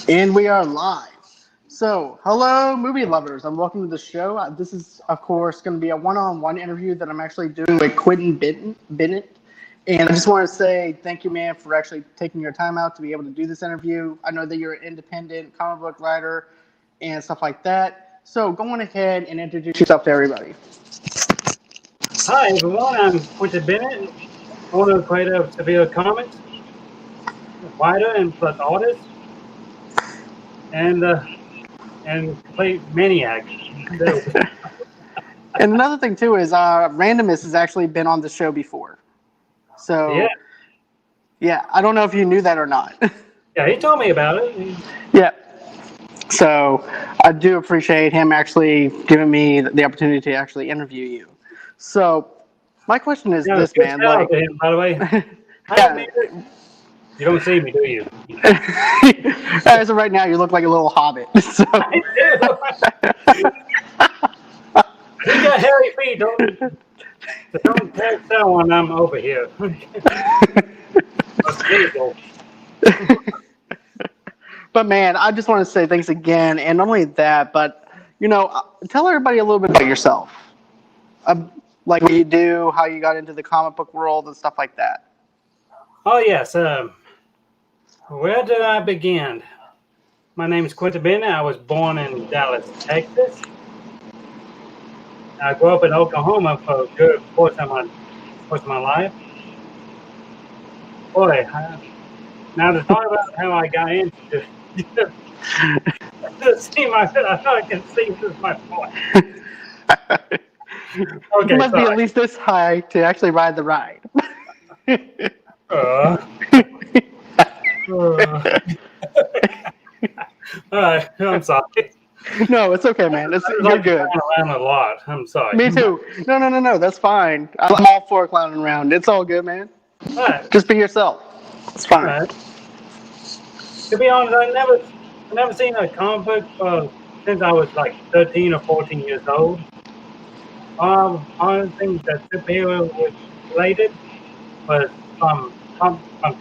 And we are live. So, hello, movie lovers, and welcome to the show. This is, of course, going to be a one-on-one interview that I'm actually doing with Quentin Bennett. And I just want to say thank you, man, for actually taking your time out to be able to do this interview. I know that you're an independent comic book writer and stuff like that. So, go on ahead and introduce yourself to everybody. Hi everyone, I'm Quentin Bennett, owner and creator of Severe Comics, writer and plus artist, and complete maniac. And another thing, too, is Randomness has actually been on the show before. Yeah, So, yeah, I don't know if you knew that or not. yeah, he told me about it. Yeah. So I do appreciate him actually giving me the opportunity to actually interview you. So my question is Yeah, it's this, good man. shout out Like, to him, by the way. Hi, yeah. man. You don't see me, do you? As of right now, you look like a little hobbit. So. I do. He got hairy feet. Don't catch that one. I'm over here. But man, I just want to say thanks again, and not only that, but tell everybody a little bit about yourself, like what you do, how you got into the comic book world, and stuff like that. Oh yes. Where did I begin? My name is Quentin Bennett. I was born in Dallas, Texas. I grew up in Oklahoma for a good portion of my life. Boy, now to talk about how I got into see my I thought I could see this is my point. You Okay, must be at sorry. least this high to actually ride the ride. Uh, uh, all right, I'm sorry. No, it's okay, man. I just You're like to good. clown around a lot. I'm sorry. Me too. No. That's fine. I'm all for clowning around. It's all good, man. All right, Just be yourself. It's all fine. right. To be honest, I never seen a comic book since I was like 13 or 14 years old. Only thing that superhero was related was from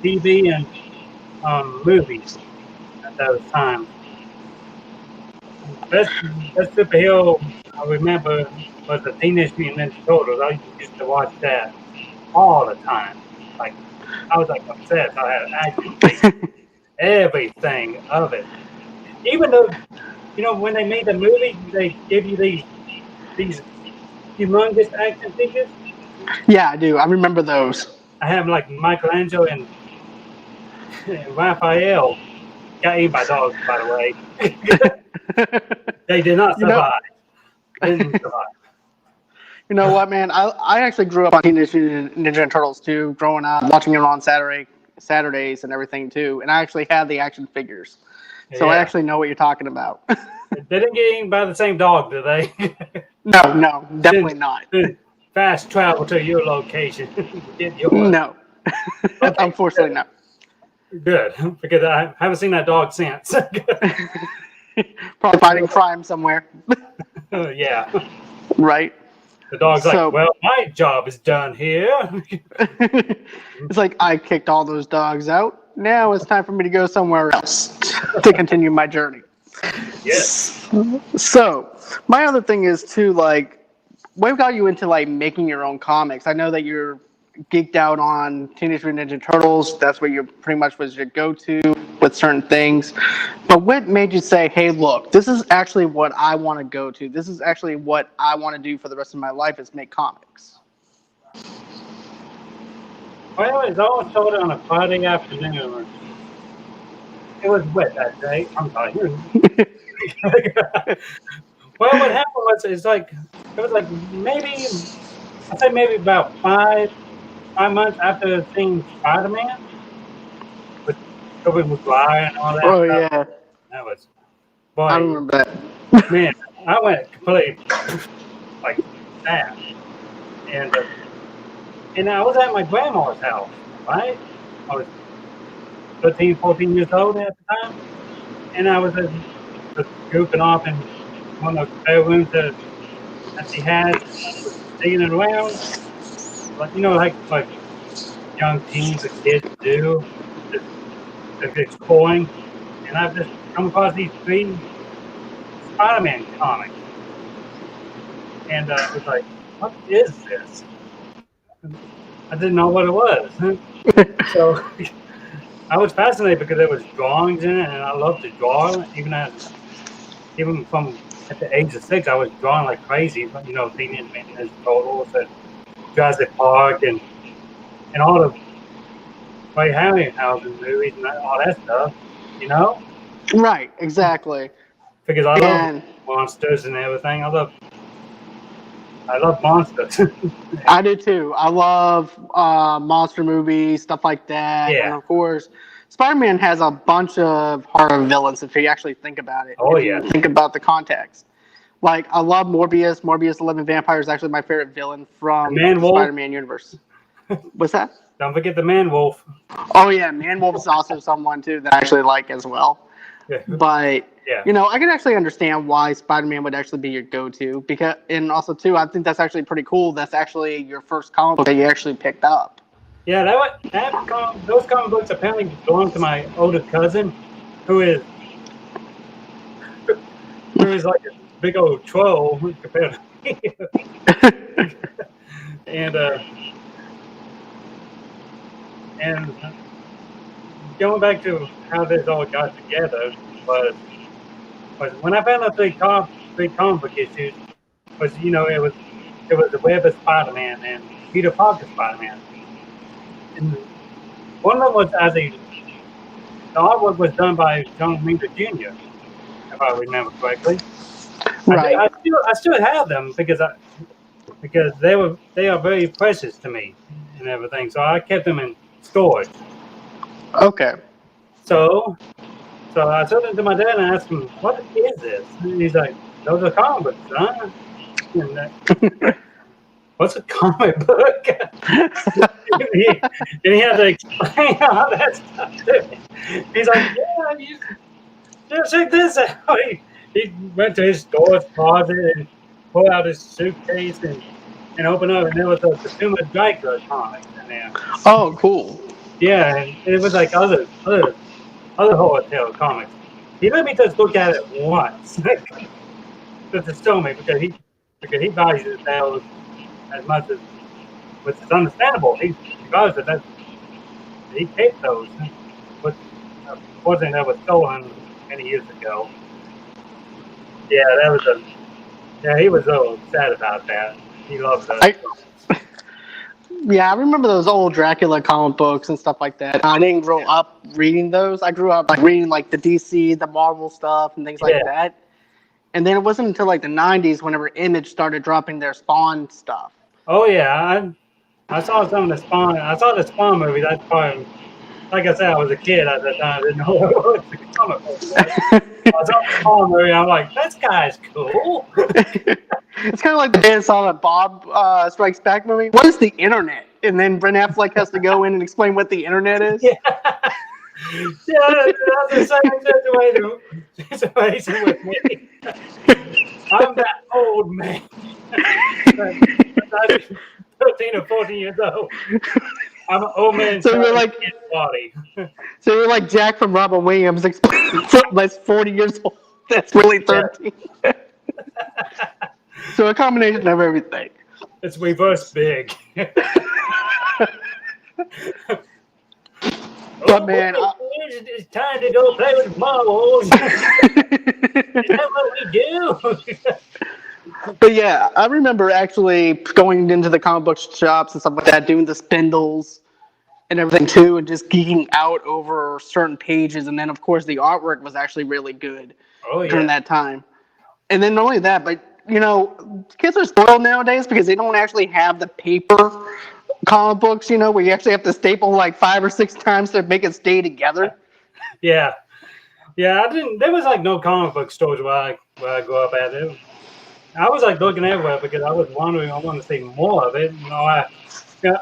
TV and movies at those times. Best superhero I remember was the Teenage Mutant Ninja Turtles. I used to watch that all the time. Like I was like obsessed. I had action figures, everything of it. Even though when they made the movie, they give you these humongous action figures. Yeah, I do. I remember those. I have like Michelangelo and Raphael got eaten by dogs, by the way. They did not you know, survive. Didn't survive. you know what, man? I actually grew up on Teenage Mutant Ninja Turtles too, growing up, watching it on Saturdays and everything too. And I actually had the action figures, so I Yeah. actually know what you're talking about. They didn't get eaten by the same dog, did they? No, definitely Didn't, not. didn't fast travel to your location. Get yours. No, Okay, unfortunately, no. good. Because I haven't seen that dog since. Probably fighting crime somewhere, Yeah. right? The dog's So- like, well, my job is done here. It's like I kicked all those dogs out. Now it's time for me to go somewhere else to continue my journey. Yes. So my other thing is too, like, what got you into like making your own comics? I know that you're geeked out on Teenage Mutant Ninja Turtles. That's what you pretty much was your go-to with certain things. But what made you say, "Hey, look, this is actually what I want to go to. This is actually what I want to do for the rest of my life is make comics." Well, it all started on a Friday afternoon. It was wet that day. I'm sorry. Well, what happened was, it was like maybe, I'd say maybe about 5 months after seeing Spider-Man with Tobey Maguire and all that Oh stuff. yeah, That was, I boy, remember that. man, I went completely like that. And I was at my grandma's house, right? I was 13, 14 years old at the time. And I was just goofing off in one of those bedrooms that she had, digging it around. Like, like young teens and kids do, just exploring. and I've just come across these 3 Spider-Man comics, and I was like, "What is this?" I didn't know what it was, so I was fascinated because there was drawings in it, and I love to draw. Even from at the age of 6, I was drawing like crazy. Teenage Mutant Ninja Turtles and Jurassic Park and all the Ray Harryhausen movies and all that stuff. Right, exactly. Because I love And monsters and everything. I love monsters. I do too. I love monster movies, stuff like that. And Yeah. of course, Spider-Man has a bunch of horror villains if you actually think about it. Oh, if yeah. you think about the context. Like, I love Morbius. Morbius the Living Vampire is actually my favorite villain from the Spider-Man universe. What's that? Don't forget the Man-Wolf. Oh, yeah. Man-Wolf is also someone, too, that I actually like as well. Yeah. But, Yeah. I can actually understand why Spider-Man would actually be your go-to. And also, too, I think that's actually pretty cool. That's actually your first comic book that you actually picked up. Yeah, those comic books apparently belong to my oldest cousin, who is like a big old troll compared to me. and going back to how this all got together was when I found out 3 comic book issues was it was the Web of Spider-Man and Peter Parker Spider-Man, and one of them was the artwork was done by John Romita Jr. if I remember correctly. Right. I still have them because they are very precious to me and everything. So I kept them in storage. Okay. So I took them to my dad and asked him, "What is this?" And he's like, "Those are comic books, son." And, what's a comic book? and he had to explain all that stuff to me. He's like, "Yeah, just check this out." He went to his storage closet and pulled out his suitcase and opened up, and there was a Consumer Dracula comic in there. Oh, cool. Yeah, and it was like other horror tale comics. He let me just look at it once just to show me because he values those as much as, which is understandable. He values it. He picked those, but unfortunately that was stolen many years ago. Yeah, he was so sad about that. He loved those. Yeah, I remember those old Dracula comic books and stuff like that. I didn't grow up reading those. I grew up reading the DC, the Marvel stuff, and things like that. And then it wasn't until the 90s whenever Image started dropping their Spawn stuff. Oh yeah, I saw some of the Spawn. I saw the Spawn movie. That's part. Like I said, I was a kid at that time. I didn't know what it was. The comic book. I saw the Spawn movie. I'm like, that guy's cool. It's kind of like the Dan Silent Bob Strikes Back movie. What is the internet? And then Ben Affleck has to go in and explain what the internet is. Yeah, that's the same situation with me. I'm that old man. 13 or 14 years old. I'm an old man. So you're like body. So you're like Jack from Robin Williams explaining something that's 40 years old. That's really 13. Yeah. So a combination of everything. It's reverse big. But man, it's time to go play with marbles. Is that what we do? But yeah, I remember actually going into the comic book shops and stuff like that, doing the spindles and everything too, and just geeking out over certain pages. And then, of course, the artwork was actually really good during that time. And then not only that, but kids are spoiled nowadays because they don't actually have the paper comic books, where you actually have to staple 5 or 6 times to make it stay together. Yeah. There was no comic book stores where I grew up at. I was looking everywhere because I was wondering. I wanted to see more of it.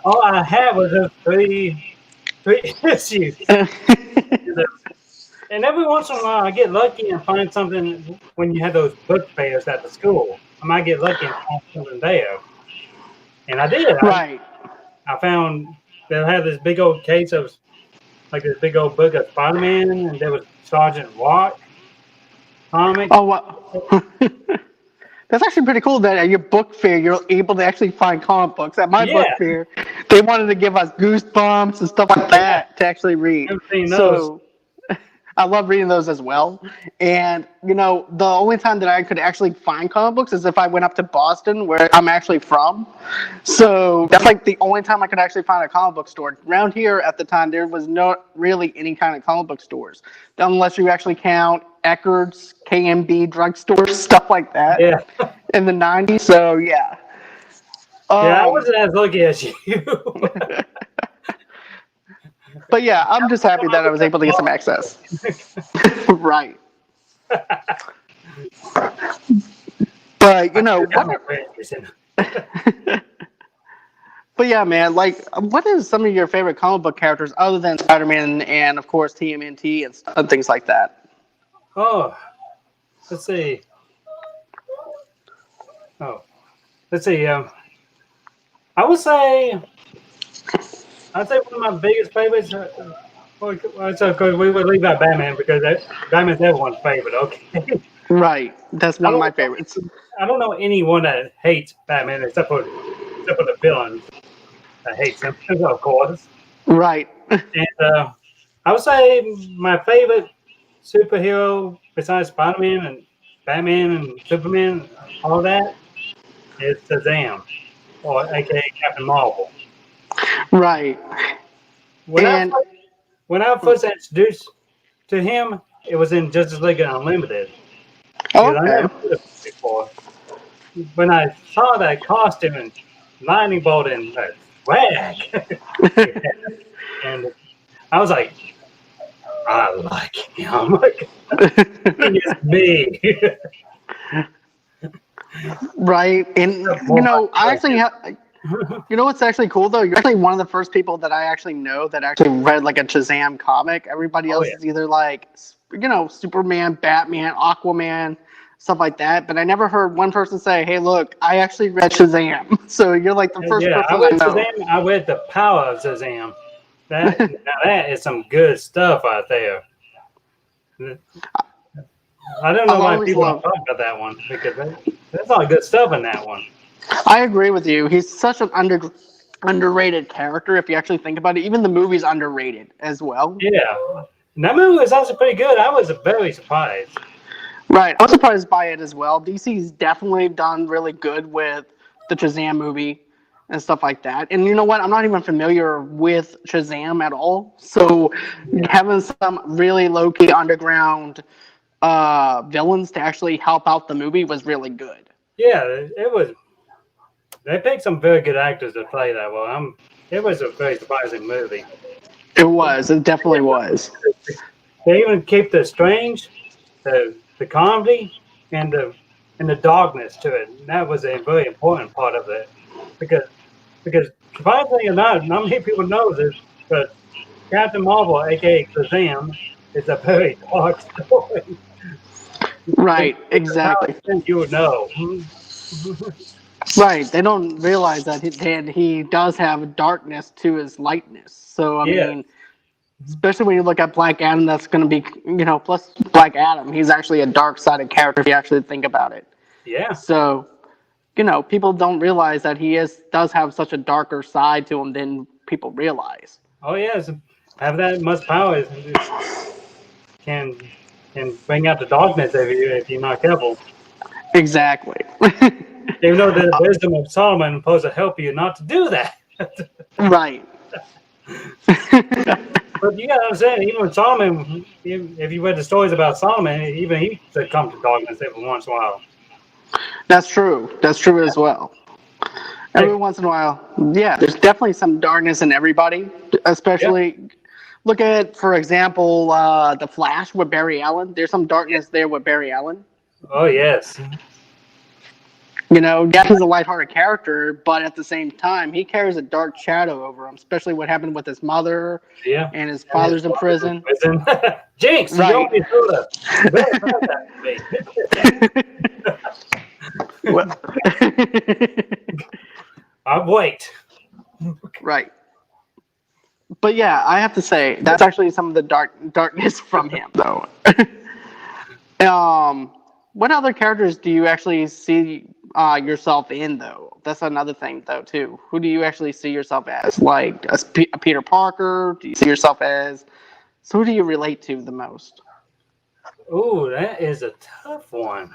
All I had was just three issues. And every once in a while, I get lucky and find something when you have those book fairs at the school. I might get lucky and find something there. And I did. Right. I found they'll have this big old case of like this big old book of Spider-Man, and there was Sergeant Rock comic. Oh, wow. That's actually pretty cool that at your book fair, you're able to actually find comic books. At my book Yeah. fair, they wanted to give us Goosebumps and stuff like that to actually read. I've seen those. So I love reading those as well. And, you know, the only time that I could actually find comic books is if I went up to Boston, where I'm actually from. So that's like the only time I could actually find a comic book store. Around here at the time, there was not really any kind of comic book stores, unless you actually count Eckerd's, KMB drugstores, stuff like that. Yeah. In the 90s. So, yeah. Yeah, I wasn't as lucky as you. But yeah, I'm just happy that I was able to get some access. Right. But, you know, but yeah, man, like, what is some of your favorite comic book characters other than Spider-Man and, of course, TMNT and things like that? Oh, let's see. I would say, I'd say one of my biggest favorites. Because we would leave out Batman because Batman's everyone's favorite. Okay. Right, that's one of my favorites. I don't know anyone that hates Batman except for the villains that hates him, of course. Right. And I would say my favorite superhero besides Spider-Man and Batman and Superman, all that, is Shazam, or aka Captain Marvel. Right. When I first introduced to him, it was in Justice League Unlimited. Okay. I never heard of it before. When I saw that costume and lightning bolt and that swag, and I was like, I like him. It's me. Right. And, you know, I actually have. You know what's actually cool though? You're actually one of the first people that I actually know that actually read like a Shazam comic. Everybody else is either like, you know, Superman, Batman, Aquaman, stuff like that. But I never heard one person say, "Hey, look, I actually read Shazam." So you're like the first person I read know. Shazam. I read The Power of Shazam. Now that is some good stuff out there. I don't know why people don't talk about that one because there's a lot of good stuff in that one. I agree with you. He's such an underrated character if you actually think about it. Even the movie's underrated as well. Yeah. And that movie was also pretty good. I was very surprised. Right. I was surprised by it as well. DC's definitely done really good with the Shazam movie and stuff like that. And you know what? I'm not even familiar with Shazam at all. So having some really low-key underground villains to actually help out the movie was really good. Yeah, it was. They picked some very good actors to play that well. It was a very surprising movie. It was. It definitely was. They even keep the strange, the comedy, and the darkness to it. And that was a very important part of it, because surprisingly enough, not many people know this, but Captain Marvel, aka Shazam, is a very dark story. Right. Exactly. You would know. Right, they don't realize that he does have darkness to his lightness. So I mean, especially when you look at Black Adam, that's going to be, you know, plus Black Adam, he's actually a dark-sided character if you actually think about it. Yeah. So, you know, people don't realize that he does have such a darker side to him than people realize. Oh yes, have that much power can bring out the darkness if you're not careful. Exactly. Even though the wisdom of Solomon is supposed to help you not to do that. Right. But you gotta understand, even with Solomon, if you read the stories about Solomon, even he succumbed to darkness every once in a while. That's true. That's true as well. Every once in a while, yeah, there's definitely some darkness in everybody, especially look at, for example, The Flash with Barry Allen. There's some darkness there with Barry Allen. Oh, yes. You know, yeah, he's a lighthearted character, but at the same time, he carries a dark shadow over him, especially what happened with his mother and his father's in prison. Jinx, right. You owe me soda. You better have that to me. I'll wait. Right. But yeah, I have to say that's actually some of the darkness from him, though. What other characters do you actually see yourself in, though? That's another thing, though, too. Who do you actually see yourself as? Like a Peter Parker? Do you see yourself as? So who do you relate to the most? Ooh, that is a tough one.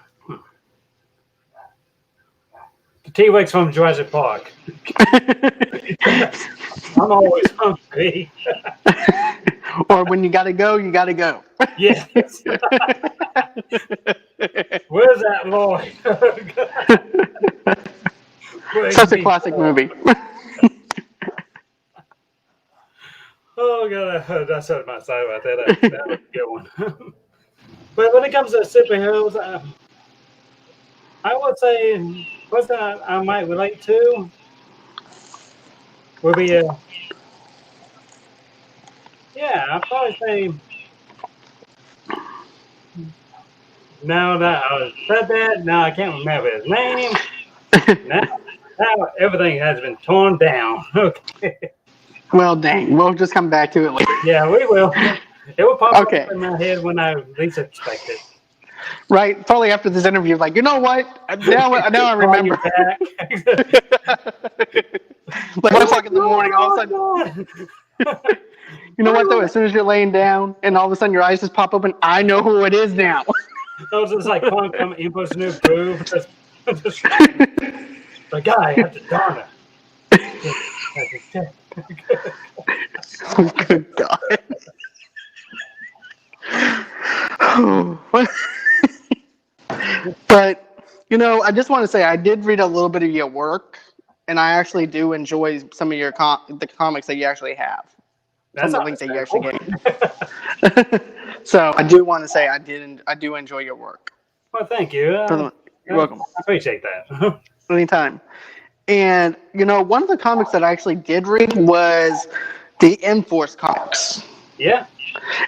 The T-Rex from Jurassic Park. I'm always hungry. Or when you gotta go, you gotta go. Yes. Where's that Lloyd? Such a classic movie. Oh god, that's hurt my side right there. That was a good one. But when it comes to superheroes, I would say person I might relate to would be I'd probably say now that I said that, now I can't remember his name. Now everything has been torn down. Okay. Well, dang. We'll just come back to it later. Yeah, we will. It will pop Okay. up in my head when I least expect it. Right? Probably after this interview, like, you know what? Now I remember. Like 1 o'clock in the morning, all of a sudden. You know what, though? As soon as you're laying down and all of a sudden your eyes just pop open, I know who it is now. Those are like quantum inputs new proof. The guy at the Donna. Oh, good God. But, you know, I just want to say I did read a little bit of your work, and I actually do enjoy some of your the comics that you actually have. That's some of the links that you actually gave. So I do want to say I do enjoy your work. Well, thank you. You're welcome. I appreciate that. Anytime. And, you know, one of the comics that I actually did read was the Enforce comics. Yeah.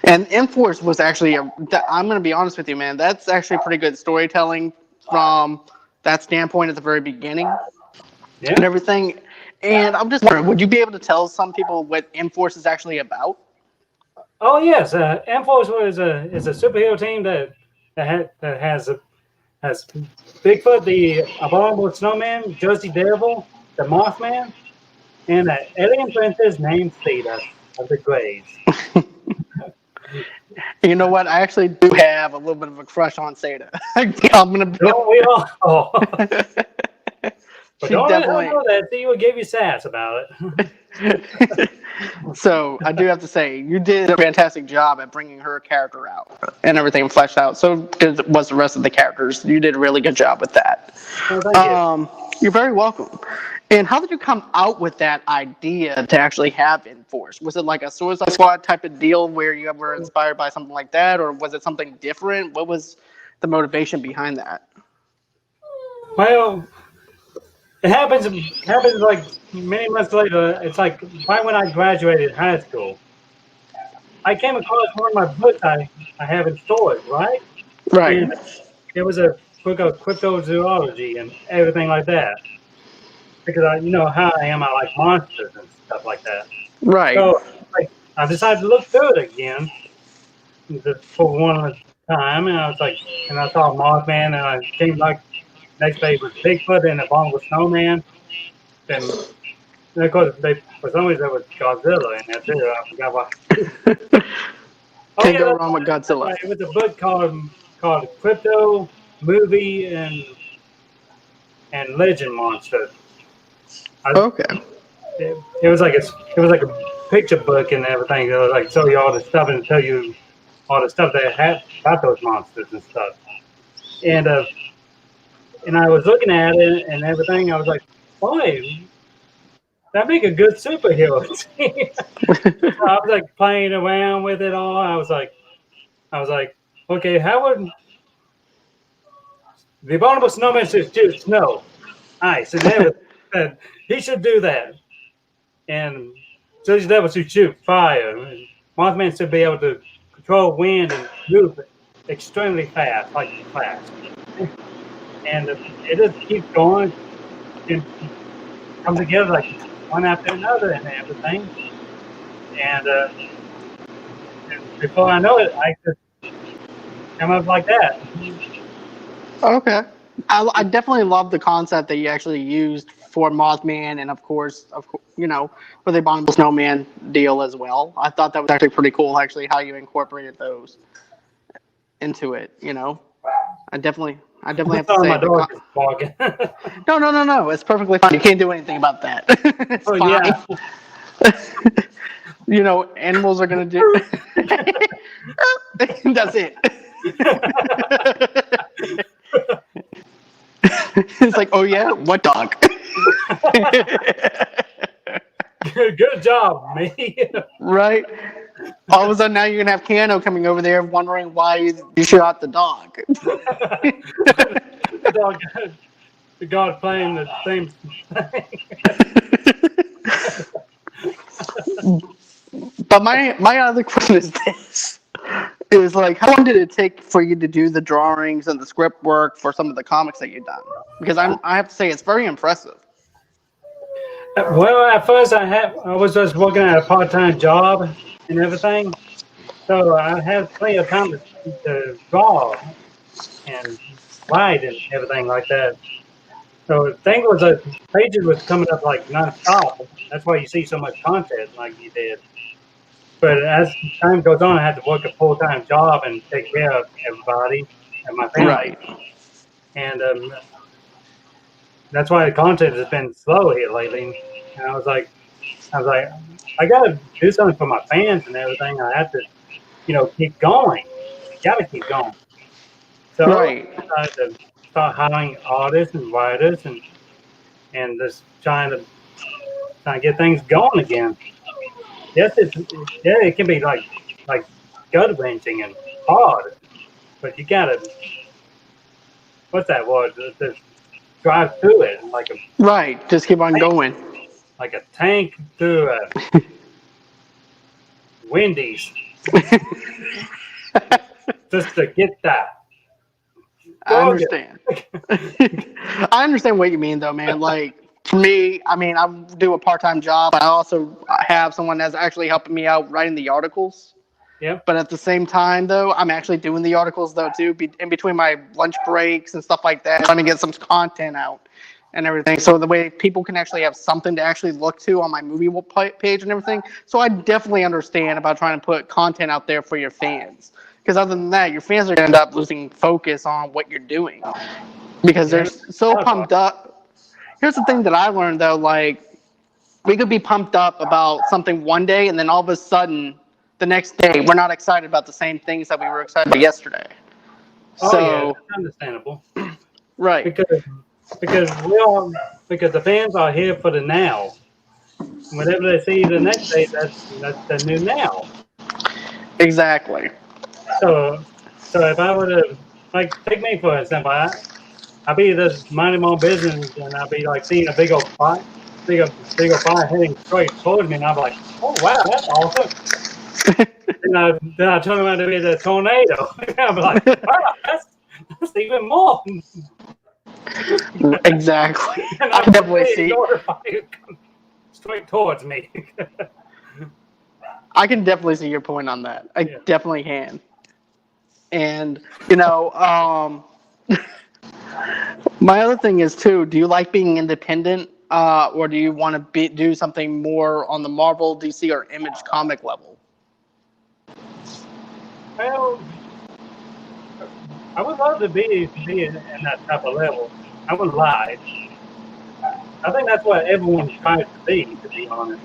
And Enforce was actually, I'm going to be honest with you, man, that's actually pretty good storytelling from that standpoint at the very beginning and everything. And I'm just wondering, would you be able to tell some people what Enforce is actually about? Oh, yes. Enforce is a superhero team that has Bigfoot, the abominable snowman, Jersey Devil, the Mothman, and an alien princess named Theta of the Grays. You know what? I actually do have a little bit of a crush on Theta. I'm gonna be. Don't we all? Oh. But She don't definitely. know that. Thea will give you sass about it. So I do have to say, you did a fantastic job at bringing her character out and everything fleshed out. So was the rest of the characters. You did a really good job with that. Well, thank you. You're very welcome. And how did you come out with that idea to actually have Enforce? Was it like a Suicide Squad type of deal where you were inspired by something like that, or was it something different? What was the motivation behind that? Well, it happens like many months later. It's like right when I graduated high school. I came across one of my books I have in storage, right? Right. And it was a book of cryptozoology and everything like that. Because you know how I am, I like monsters and stuff like that. Right. So I decided to look through it again for one time, and I was like, and I saw Mothman, and I came like next page was Bigfoot and the abominable snowman. And of course, for some reason there was Godzilla in there too. I forgot what. Can't go wrong with Godzilla. Right. It was a book called Crypto Movie and Legend Monster. Okay. It was like a picture book and everything. It was like show you all the stuff and tell you all the stuff that had about those monsters and stuff. And I was looking at it and everything. I was like, boy, that make a good superhero team. So I was like playing around with it all. I was like, okay, how would the abominable snowman should shoot snow, ice, and everything? He should do that. And Jersey Devil should shoot fire. And Mothman should be able to control wind and move extremely fast, like Flash. And it just keeps going and comes together like one after another and everything. and before I know it, I just come up like that. Okay. I definitely love the concept that you actually used for Mothman, and of course, for the Abominable Snowman deal as well. I thought that was actually pretty cool, actually, how you incorporated those into it. I definitely have to Sorry, say my dog is barking. no. It's perfectly fine. You can't do anything about that. It's Oh fine. yeah. Animals are gonna do. That's it. It's like, oh yeah, what dog? Good job, me. Right? All of a sudden, now you're gonna have Keanu coming over there, wondering why you shot the dog. The dog, the God playing the same thing. But my other question is this: is like, how long did it take for you to do the drawings and the script work for some of the comics that you've done? Because I have to say, it's very impressive. Well, at first I was just working at a part-time job and everything, so I had plenty of time to draw and write and everything like that. So the thing was that pages was coming up like nonstop. That's why you see so much content like you did. But as time goes on, I had to work a full-time job and take care of everybody and my family, Right. and that's why the content has been slow here lately. And I was like, I gotta do something for my fans and everything. I have to, keep going. Gotta keep going. So Right. I decided to start hiring artists and writers and just trying to get things going again. Yes, it can be like gut wrenching and hard, but you gotta, what's that word? Just drive through it Right. Just keep on going. like a tank through a Wendy's just to get that. I understand. I understand what you mean, though, man. Like, for me, I mean, I do a part-time job. I also have someone that's actually helping me out writing the articles. Yep. But at the same time, though, I'm actually doing the articles, though, too, in between my lunch breaks and stuff like that, trying to get some content out and everything. So the way people can actually have something to actually look to on my movie page and everything. So I definitely understand about trying to put content out there for your fans. Because other than that, your fans are going to end up losing focus on what you're doing. Because they're so pumped up. Here's the thing that I learned, though, like, we could be pumped up about something one day, and then all of a sudden, the next day, we're not excited about the same things that we were excited about yesterday. Oh So, yeah, that's understandable. Right. Because because the fans are here for the now. Whatever they see the next day, that's the new now. Exactly. So if I were to take me for example, I'll be just minding my own business and I'll be like seeing a big old fire heading straight towards me, and I'm like, oh wow, that's awesome. then I turn around to be the tornado. I'm like, wow, that's even more. Exactly. And I can definitely see. Straight towards me. I can definitely see your point on that. I definitely can. And my other thing is too. Do you like being independent, or do you want to do something more on the Marvel, DC, or Image comic level? Well, I would love to be in that type of level. I wouldn't lie. I think that's what everyone tries to be honest.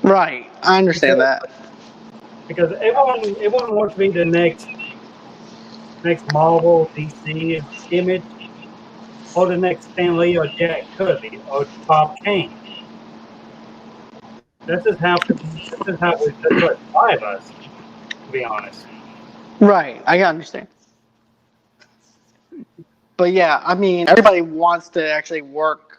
Right, I understand that. Because everyone wants to be the next Marvel, DC, Image, or the next Stan Lee or Jack Kirby or Bob Kane. This is what drive us, to be honest. Right, I understand. But yeah, I mean, everybody wants to actually work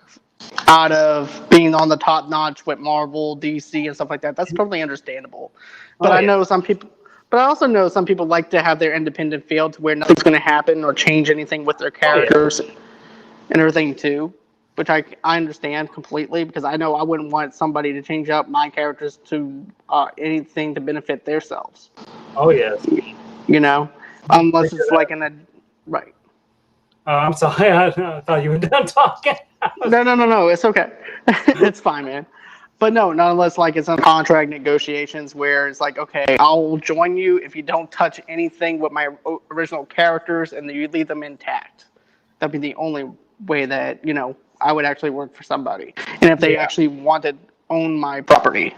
out of being on the top notch with Marvel, DC, and stuff like that. That's totally understandable. But I know some people. But I also know some people like to have their independent feel to where nothing's going to happen or change anything with their characters and everything too. which I understand completely because I know I wouldn't want somebody to change up my characters to anything to benefit themselves. Oh yes. You know, unless it's like in a right. Oh, I'm sorry. I thought you were done talking. No. It's okay. It's fine, man. But no, not unless like it's on contract negotiations where it's like, okay, I'll join you if you don't touch anything with my original characters and you leave them intact. That'd be the only way that I would actually work for somebody, and if they actually wanted own my property.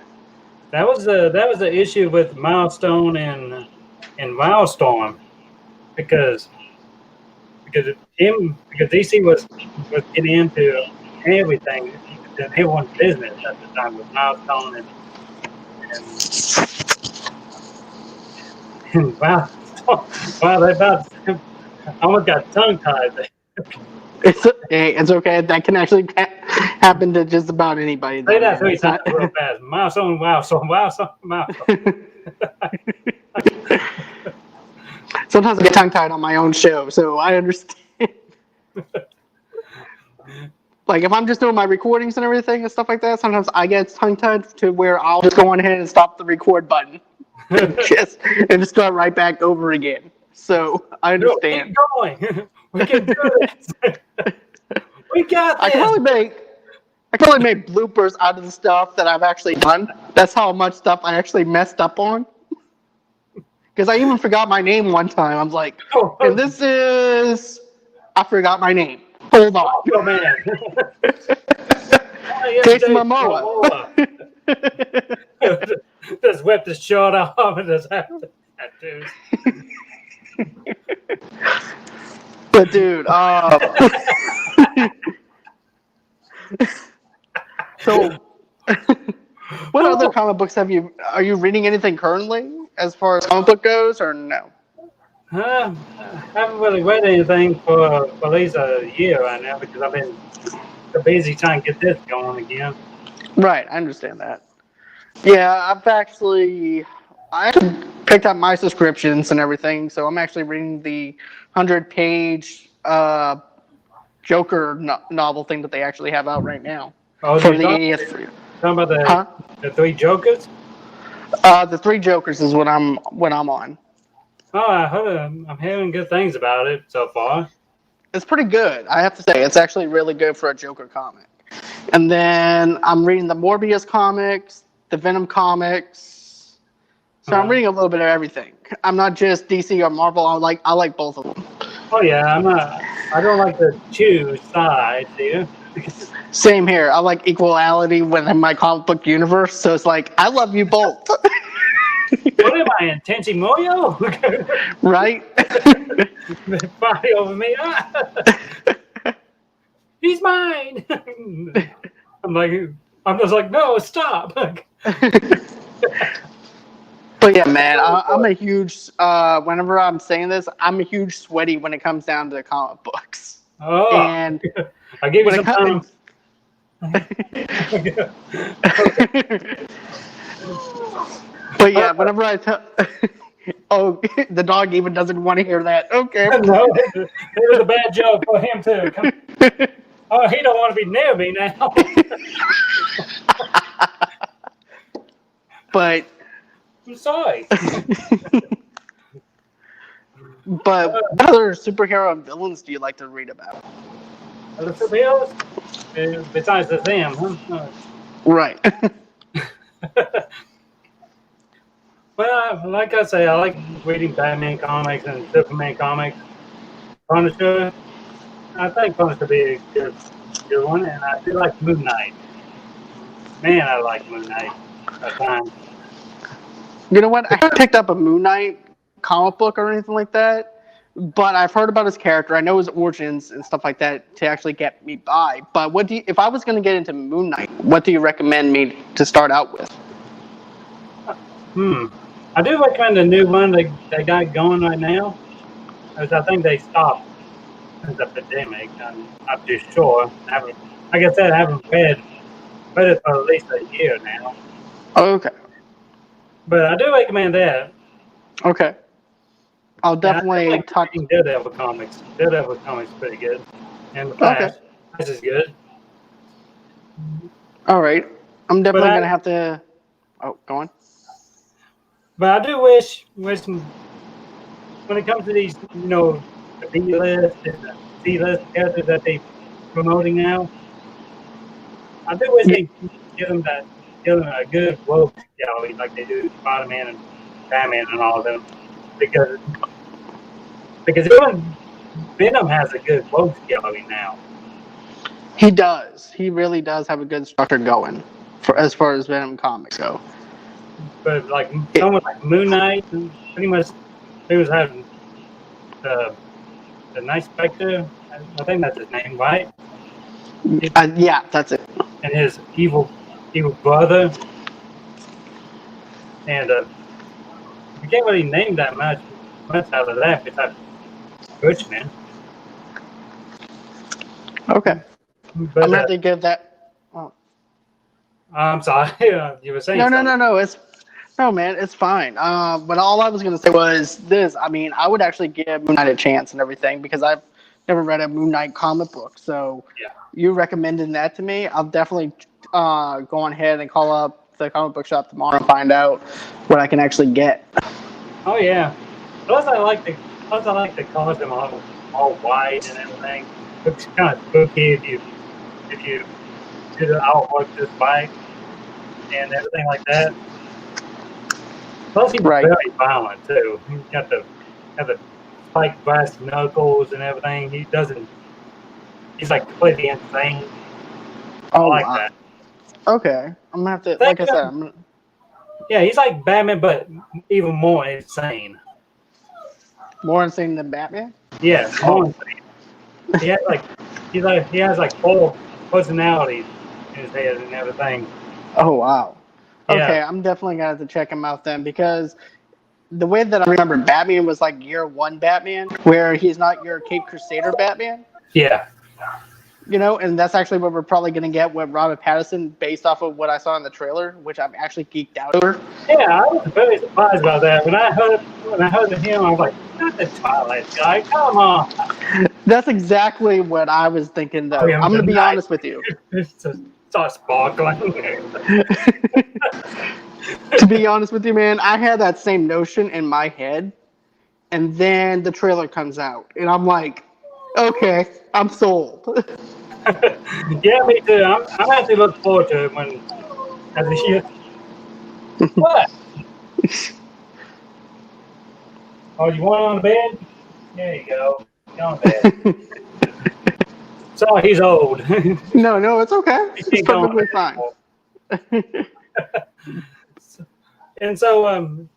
That was the issue with Milestone and Wildstorm because DC was getting into everything that everyone's business at the time with Milestone and Wildstorm. Wow, they about I almost got tongue tied there. It's okay. That can actually happen to just about anybody. Say that 3 times real fast. Milestone, Wildstorm. Sometimes I get tongue tied on my own show, so I understand. Like if I'm just doing my recordings and everything and stuff like that, sometimes I get tongue tied to where I'll just go on ahead and stop the record button, and just start right back over again. So I understand. Keep going. We can do this. We got this. I can only make bloopers out of the stuff that I've actually done. That's how much stuff I actually messed up on. Because I even forgot my name one time. I was like, and this is... I forgot my name. Hold on. Oh, man. Jason Momoa. Just whip the short off and just have tattoos. But dude, so what other comic books are you reading anything currently as far as comic book goes, or no? I haven't really read anything for at least a year right now because I've been busy trying to get this going again. Right, I understand that. Yeah, I picked up my subscriptions and everything, so I'm actually reading the 100-page Joker novel thing that they actually have out right now. Oh, for the 80th. Talking about the 3 Jokers? The 3 Jokers is what I'm on. Oh, I'm hearing good things about it so far. It's pretty good, I have to say. It's actually really good for a Joker comic. And then I'm reading the Morbius comics, the Venom comics. So I'm reading a little bit of everything. I'm not just DC or Marvel. I like both of them. Oh yeah, I don't like to choose sides, do you? Same here. I like equality within my comic book universe. So it's like I love you both. What am I, Intensi Moyo? Right? Body over me. He's mine. I'm just like, no, stop. But yeah, man, I'm a huge. Whenever I'm saying this, I'm a huge sweaty when it comes down to comic books. Oh, and I give you some time. But yeah, whenever I tell, oh, the dog even doesn't want to hear that. Okay. No, it was a bad joke for him too. Oh, he don't want to be near me now. But I'm sorry. But what other superhero and villains do you like to read about? Other superheroes? Besides the them, huh? Right. Well, like I say, I like reading Batman comics and Superman comics. Punisher, I think Punisher would be a good one, and I do like Moon Knight. Man, I like Moon Knight at times. You know what? I haven't picked up a Moon Knight comic book or anything like that, but I've heard about his character. I know his origins and stuff like that to actually get me by. But if I was going to get into Moon Knight, what do you recommend me to start out with? I do recommend the new one they got going right now, because I think they stopped since the pandemic. I'm not too sure. Like I said, I haven't read it for at least a year now. Okay. But I do recommend that. Okay. I'll definitely talk. Daredevil comics. Daredevil comics is pretty good. And the Flash. Flash is good. All right. I'm But definitely gonna have to. Oh, go on. I do wish when it comes to these, the B list and the C list characters that they promoting now, I do wish Yeah, they give them a good rogue gallery like they do Spider Man and Batman and all of them because even Venom has a good rogue gallery now. he does. He really does have a good structure going for as far as Venom comics go. But like It, someone like Moon Knight, who pretty much he was having the the Night Spectre, I think that's his name, right? yeah, that's it. And his evil brother, and you can't really name that much out of that besides Bushman. Okay, I'm But gonna have to give that. Oh. I'm sorry, you were saying No, no, something. no, no. It's no, man. It's fine. But all I was gonna say was this. I mean, I would actually give Moon Knight a chance and everything because I've never read a Moon Knight comic book. So Yeah. you recommending that to me, I'll definitely go on ahead and call up the comic book shop tomorrow and find out what I can actually get. Oh yeah. Plus I like the colors them all white and everything. Looks kind of spooky if you do the artwork just right and everything like that. Plus he's Right. very violent too. He's got the spiked brass knuckles and everything. He's like completely insane. I Oh like wow. that. Okay. I'm gonna have to. Think Like I said, I'm gonna. yeah, he's like Batman but even more insane. More insane than Batman. Yeah, more Oh. insane. He has like he has like four personalities in his head and everything. Oh wow. Yeah, Okay, I'm definitely gonna have to check him out then because the way that I remember Batman was like year one Batman, where he's not your Cape Crusader Batman, yeah, and that's actually what we're probably going to get with Robert Pattinson based off of what I saw in the trailer, which I'm actually geeked out over. yeah. I was very surprised about that when I heard of him. I was like, not the Twilight guy. Come on. That's exactly what I was thinking, Oh though. yeah, I'm with going the to be night, honest with you. it's just start sparkling. To be honest with you, man, I had that same notion in my head, and then the trailer comes out, and I'm like, okay, I'm sold. Yeah, me too. I'm actually looking forward to it when as a year. What? Oh, you want on the bed? There you go. Get on bed. Sorry, he's old. He No, no, it's okay. It's can't go on perfectly bed fine. anymore. And so,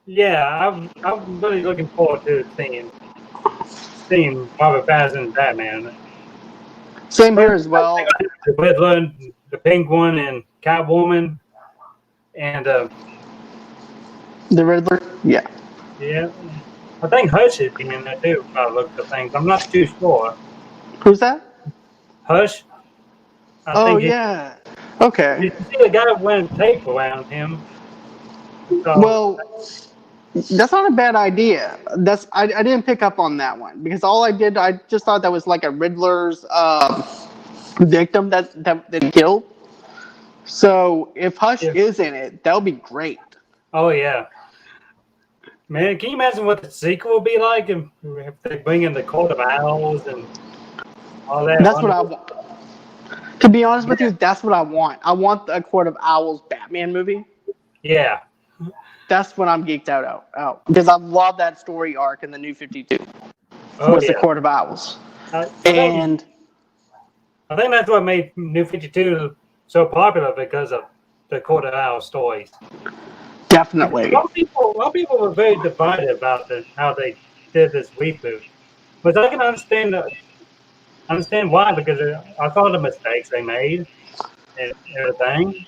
yeah, I'm really looking forward to seeing Robert Pattinson Batman. Same here But as well. the Riddler, the Penguin, and Catwoman, and The Riddler, yeah. yeah, I think Hush is in there too. By the looks of things, I'm not too sure. Who's that? Hush, I Oh think he. yeah. Okay. You see the guy wearing tape around him. So Well, that's not a bad idea. I didn't pick up on that one because I just thought that was like a Riddler's victim that he killed. So if Hush yeah. is in it, that'll be great. Oh yeah. Man, can you imagine what the sequel will be like if they bring in the Court of Owls and all that That's what I wonderful? want. To be honest with Yeah, you, that's what I want. I want a Court of Owls Batman movie. yeah, That's what I'm geeked out because I love that story arc in the New 52. oh Was the yeah. Court of Owls, I think and that's what made New 52 so popular because of the Court of Owls stories. Because definitely. a lot of people were very divided about how they did this reboot, but I can understand why because I saw the mistakes they made and everything,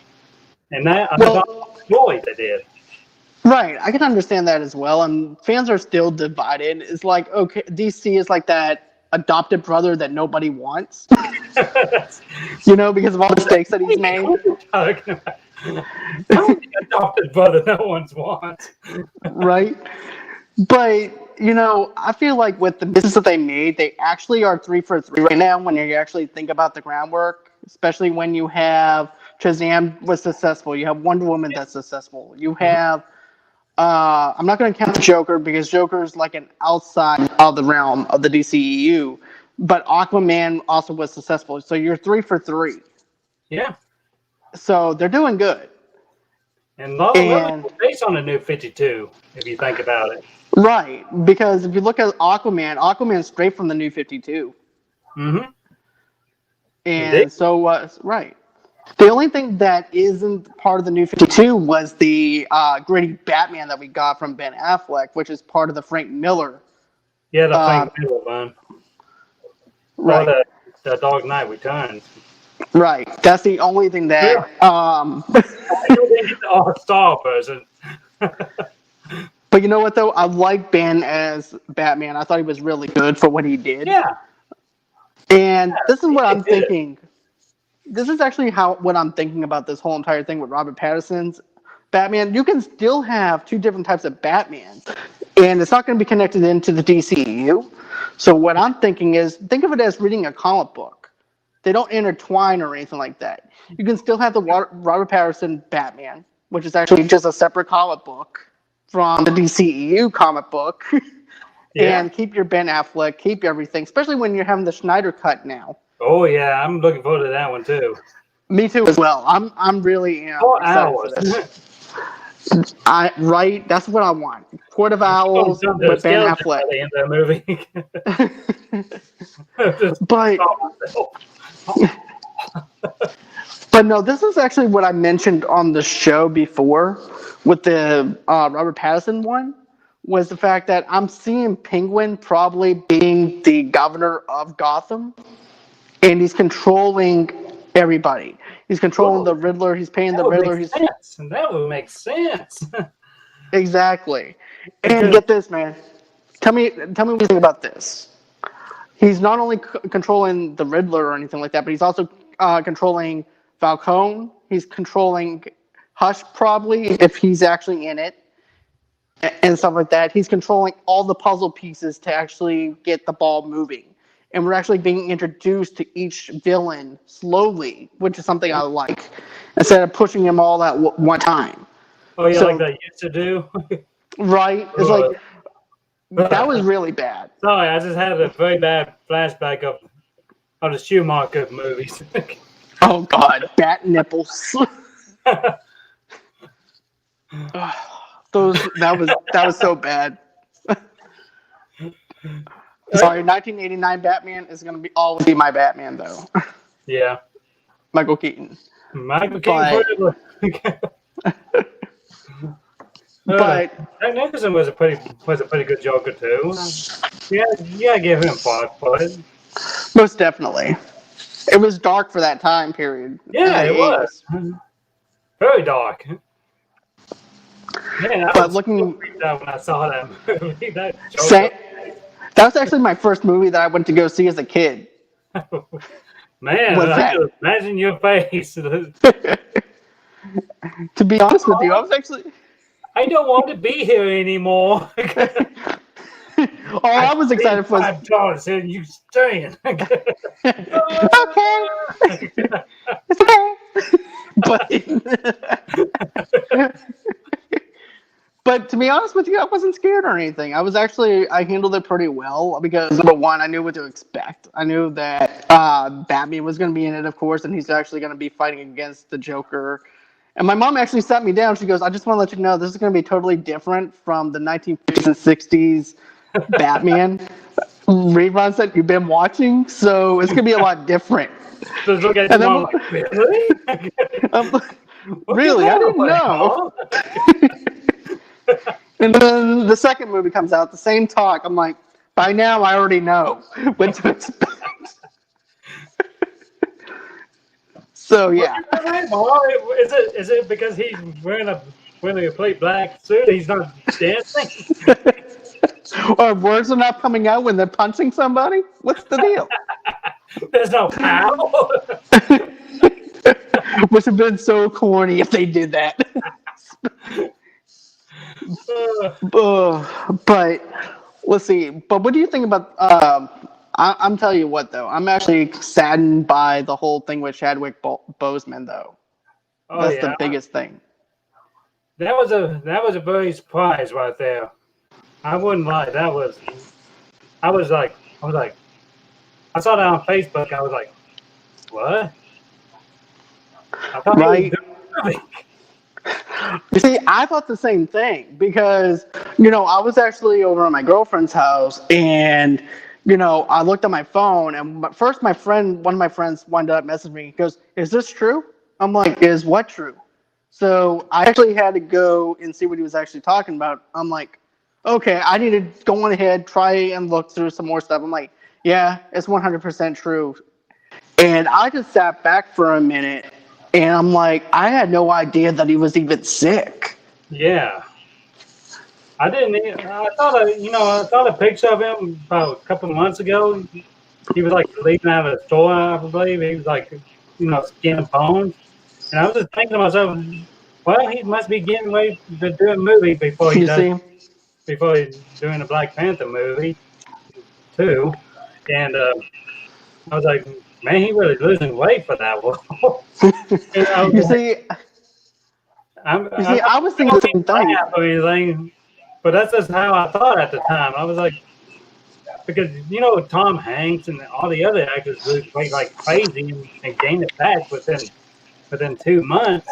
and that I saw Well, the stories they did. right, I can understand that as well. And fans are still divided. It's like, okay, DC is like that adopted brother that nobody wants, because of all the mistakes that he's made. What are you talking about? I'm the adopted brother no one's wants. Right? But, I feel like with the business that they made, they actually are 3 for 3 right now when you actually think about the groundwork especially when you have Shazam was successful. You have Wonder Woman that's successful. You have I'm not going to count Joker because Joker's like an outside of the realm of the DCEU, but Aquaman also was successful. So you're 3 for 3. Yeah. So they're doing good. And a lot of movies And are based on the New 52, if you think about it. right, because if you look at Aquaman's straight from the New 52. Mm-hmm. And so was right. The only thing that isn't part of the New 52 was the gritty Batman that we got from Ben Affleck, which is part of the Frank Miller. Yeah, the Frank Miller one. Right. Or the Dark Knight Returns. Right. That's the only thing that. Yeah. I didn't get the all-star version. But you know what, though? I like Ben as Batman. I thought he was really good for what he did. Yeah. And this is what I'm thinking. This is actually what I'm thinking about this whole entire thing with Robert Pattinson's Batman. You can still have 2 different types of Batman, and it's not going to be connected into the DCEU. So what I'm thinking is, think of it as reading a comic book. They don't intertwine or anything like that. You can still have the Robert Pattinson Batman, which is actually just a separate comic book from the DCEU comic book, and keep your Ben Affleck, keep everything, especially when you're having the Snyder cut now. Oh yeah, I'm looking forward to that one too. Me too as well. I'm really excited hours. for this. That's what I want. Court of Owls with Ben Affleck. At the end of the movie. But no, this is actually what I mentioned on the show before with the Robert Pattinson one, was the fact that I'm seeing Penguin probably being the governor of Gotham, and he's controlling everybody. He's controlling the Riddler. He's paying the Riddler. That would make sense. Exactly. And get this, man. Tell me what you think about this. He's not only controlling the Riddler or anything like that, but he's also controlling Falcone. He's controlling Hush, probably, if he's actually in it, and stuff like that. He's controlling all the puzzle pieces to actually get the ball moving. And we're actually being introduced to each villain slowly, which is something I like, instead of pushing them all at one time. Oh, yeah, like they used to do? Right? It's like, that was really bad. Sorry, I just had a very bad flashback of the Schumacher movies. Oh, God. Bat nipples. That was so bad. Sorry, 1989 Batman is going to always be my Batman, though. Yeah. Michael Keaton. But Jack Nicholson was a pretty good Joker too. Yeah, I give him 5 for it. Most definitely. It was dark for that time period. Yeah, it was. Very dark. Man, I was so freaked out when I saw that movie. That was actually my first movie that I went to go see as a kid. Man, I can imagine your face. To be honest with you, I don't want to be here anymore. I was excited for $5 and you staying. Okay. It's okay. But to be honest with you, I wasn't scared or anything. I handled it pretty well because, number one, I knew what to expect. I knew that Batman was going to be in it, of course, and he's actually going to be fighting against the Joker. And my mom actually sat me down. She goes, I just want to let you know this is going to be totally different from the 1950s and 60s Batman reruns that you've been watching. So it's going to be a lot different. Just look at your mom like, really? Really? I didn't know. And then the second movie comes out, the same talk. I'm like, by now I already know what to expect. So yeah. Is it because he's wearing a complete black suit? He's not dancing. Or words are not coming out when they're punching somebody? What's the deal? There's no power. Would have been so corny if they did that. But let's see. But what do you think about? I'm telling you what, though. I'm actually saddened by the whole thing with Chadwick Boseman, though. Oh That's yeah, the biggest thing. that was a very surprise right there. I wouldn't lie. I was like, I saw that on Facebook. I was like, what? I thought he was Right? doing something. You see, I thought the same thing because, I was actually over at my girlfriend's house and, I looked at my phone and first one of my friends wound up messaging me. He goes, "Is this true?" I'm like, "Is what true?" So I actually had to go and see what he was actually talking about. I'm like, okay, I need to go on ahead, try and look through some more stuff. I'm like, yeah, it's 100% true. And I just sat back for a minute and I'm like, I had no idea that he was even sick. Yeah, I didn't. I saw a picture of him about a couple of months ago. He was like leaving out of the store, I believe. He was like, skin and bones. And I was just thinking to myself, well, he must be getting ready to do a movie You see? before he's doing a Black Panther movie too. And I was like, man, he really losing weight for that one. And I was You like, see, I'm you see, not I was thinking going the to same be thing. laugh or anything, but that's just how I thought at the time. I was like, because Tom Hanks and all the other actors lose weight like crazy and gain it back within 2 months.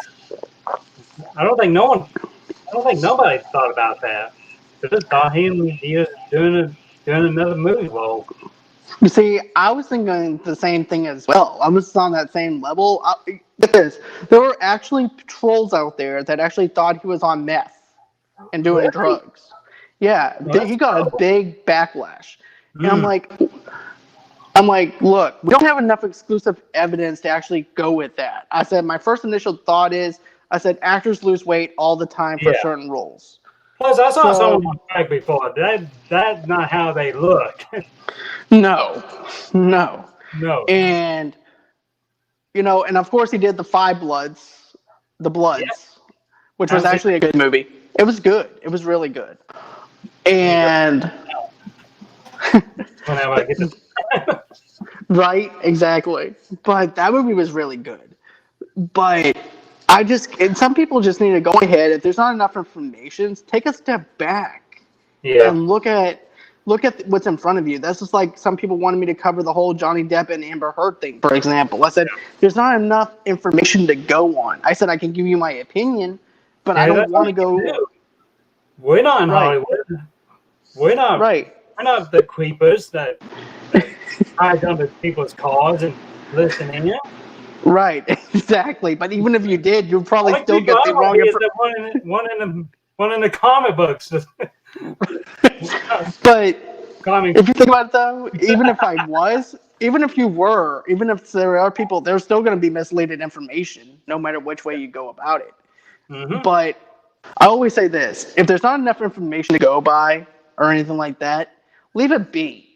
I don't think nobody thought about that. They just thought he was doing another movie role. You see, I was thinking the same thing as well. I was on that same level. Get this. There were actually trolls out there that actually thought he was on meth and doing Really? drugs. Yeah, Well, that's he got a cool. big backlash. And Mm, I'm like, look, we don't have enough exclusive evidence to actually go with that. I said, my first initial thought is, I said, actors lose weight all the time for yeah. certain roles. Plus, I saw someone So, on track before. That's not how they look. no, no. No. And, and of course he did the Yeah. Bloods, which was Haven't seen actually a good movie. It was good. It was really good. it And, whenever I get to. right, exactly. But that movie was really good. But and some people just need to go ahead. If there's not enough information, take a step back Yeah. and look at what's in front of you. That's just like some people wanted me to cover the whole Johnny Depp and Amber Heard thing, for example. I said there's not enough information to go on. I said I can give you my opinion, but I Yeah, don't that's all want to you can go do. We're not in right, Hollywood. We're not. right, We're not the creepers that hide under people's cars and listen in. right, exactly. But even if you did, you'd probably Only still people get I the want wrong to be is information. the one in the comic books. But comic. if you think about it, though, even if there are people, there's still going to be misleading information, no matter which way you go about it. Mm-hmm. But I always say this: if there's not enough information to go by or anything like that, leave it be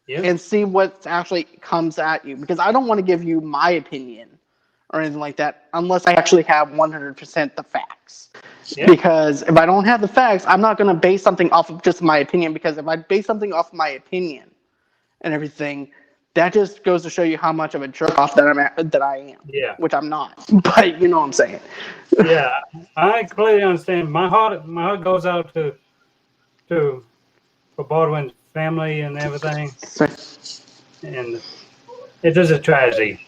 Yeah. and see what actually comes at you. Because I don't want to give you my opinion or anything like that unless I actually have 100% the facts. Yeah. Because if I don't have the facts, I'm not going to base something off of just my opinion. Because if I base something off my opinion and everything, that just goes to show you how much of a jerk off that I am. Yeah. Which I'm not, but you know what I'm saying. Yeah. I completely understand. My heart goes out to for Baldwin's family and everything, and it is a tragedy.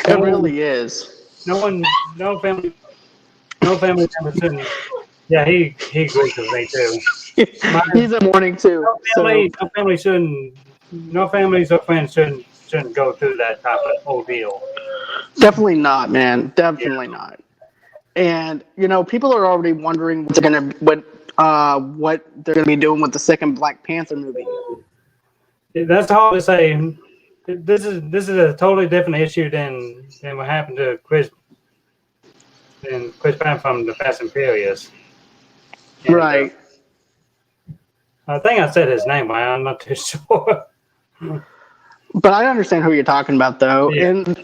It really is. No one, no family member shouldn't. Yeah, he agrees with me too. He's in mourning too. No families or friends shouldn't go through that type of ordeal. Definitely not, man. Definitely Yeah. not. And people are already wondering what they're gonna be doing with the second Black Panther movie. That's all to say. This is a totally different issue than what happened to Chris Pratt from the Fast and Furious. And, Right. I think I said his name, but I'm not too sure. But I understand who you're talking about, though. Yeah. And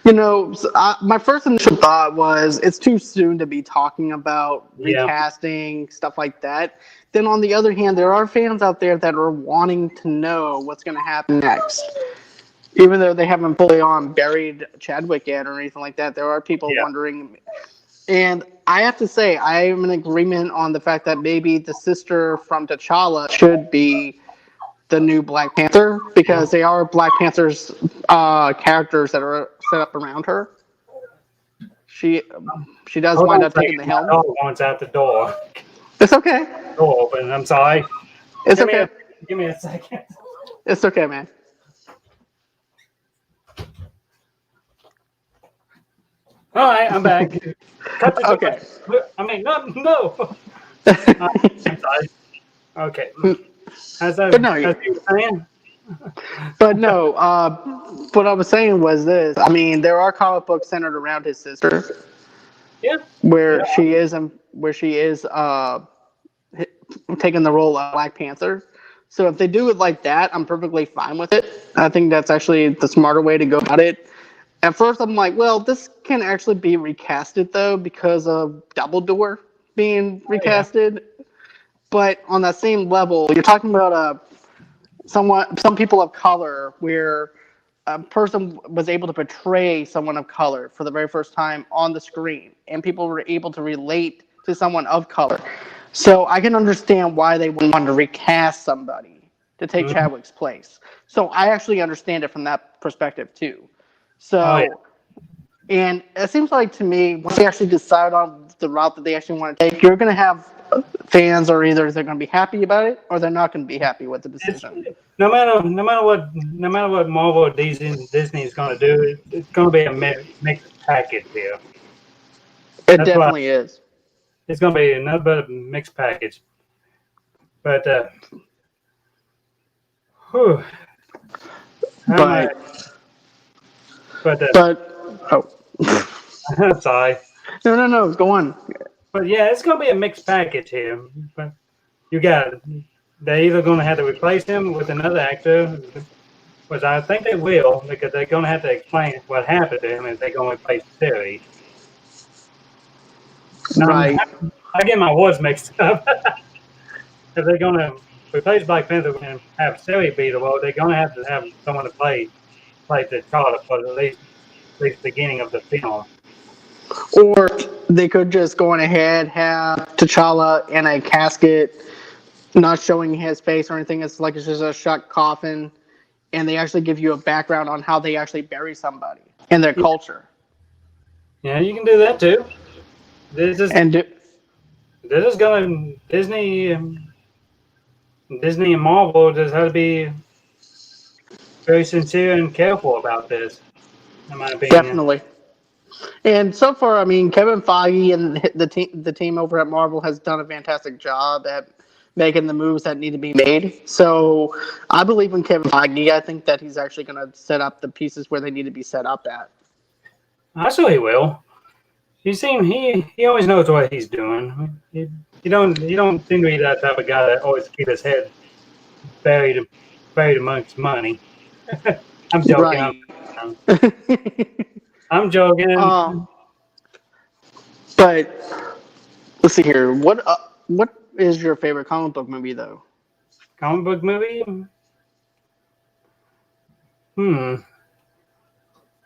You know, my first initial thought was it's too soon to be talking about Yeah. recasting, stuff like that. Then, on the other hand, there are fans out there that are wanting to know what's going to happen next. Even though they haven't fully on buried Chadwick yet or anything like that, there are people Yeah. wondering. And I have to say, I am in agreement on the fact that maybe the sister from T'Challa should be the new Black Panther Yeah. because they are Black Panther's characters that are set up around her. She she does Hold wind on a up taking second. the My helm. dog wants out the door. It's okay. Door open. I'm sorry. It's Give me okay. a give me a second. It's okay, man. All right, I'm back. Cut the door. Okay. I mean, no. I'm sorry. Okay. As But no, you were saying, but no. What I was saying was this. I mean, there are comic books centered around his sister, yeah, where she is taking the role of Black Panther. So if they do it like that, I'm perfectly fine with it. I think that's actually the smarter way to go about it. At first, I'm like, well, this can actually be recasted though because of Dumbledore being yeah, recasted. But on that same level, you're talking about some people of color where a person was able to portray someone of color for the very first time on the screen, and people were able to relate to someone of color. So I can understand why they would want to recast somebody to take mhm. Chadwick's place. So I actually understand it from that perspective too. Oh yeah. So, and it seems like to me, once they actually decide on the route that they actually want to take, you're going to have fans are either they're going to be happy about it or they're not going to be happy with the It's decision. no matter what Marvel or Disney is going to do, it's going to be a mixed package here. It That's why definitely is. it's going to be another bit of a mixed package. But whew, how am I? But But oh sorry. no, go on. But yeah, it's going to be a mixed package here. But you got they're either going to have to replace him with another actor, which I think they will, because they're going to have to explain what happened to him if they're going to replace Terry. Right. I get my words mixed up. If they're going to replace Black Panther and have Siri be the role, they're going to have someone to play the T'Challa for at least the beginning of the film. Or they could just go on ahead, have T'Challa in a casket, not showing his face or anything. It's like it's just a shut coffin, and they actually give you a background on how they actually bury somebody in their Yeah, culture. yeah, you can do that too. This is And this is going to Disney and Marvel just have to be very sincere and careful about this, in my opinion. definitely. And so far, I mean, Kevin Feige and the team over at Marvel has done a fantastic job at making the moves that need to be made. So I believe in Kevin Feige. I think that he's actually going to set up the pieces where they need to be set up at. I'm sure he will. He always knows what he's doing. You don't seem to be that type of guy that always keep his head buried buried amongst money. I'm joking. Right. I'm joking. But let's see here. What is your favorite comic book movie though? Comic book movie.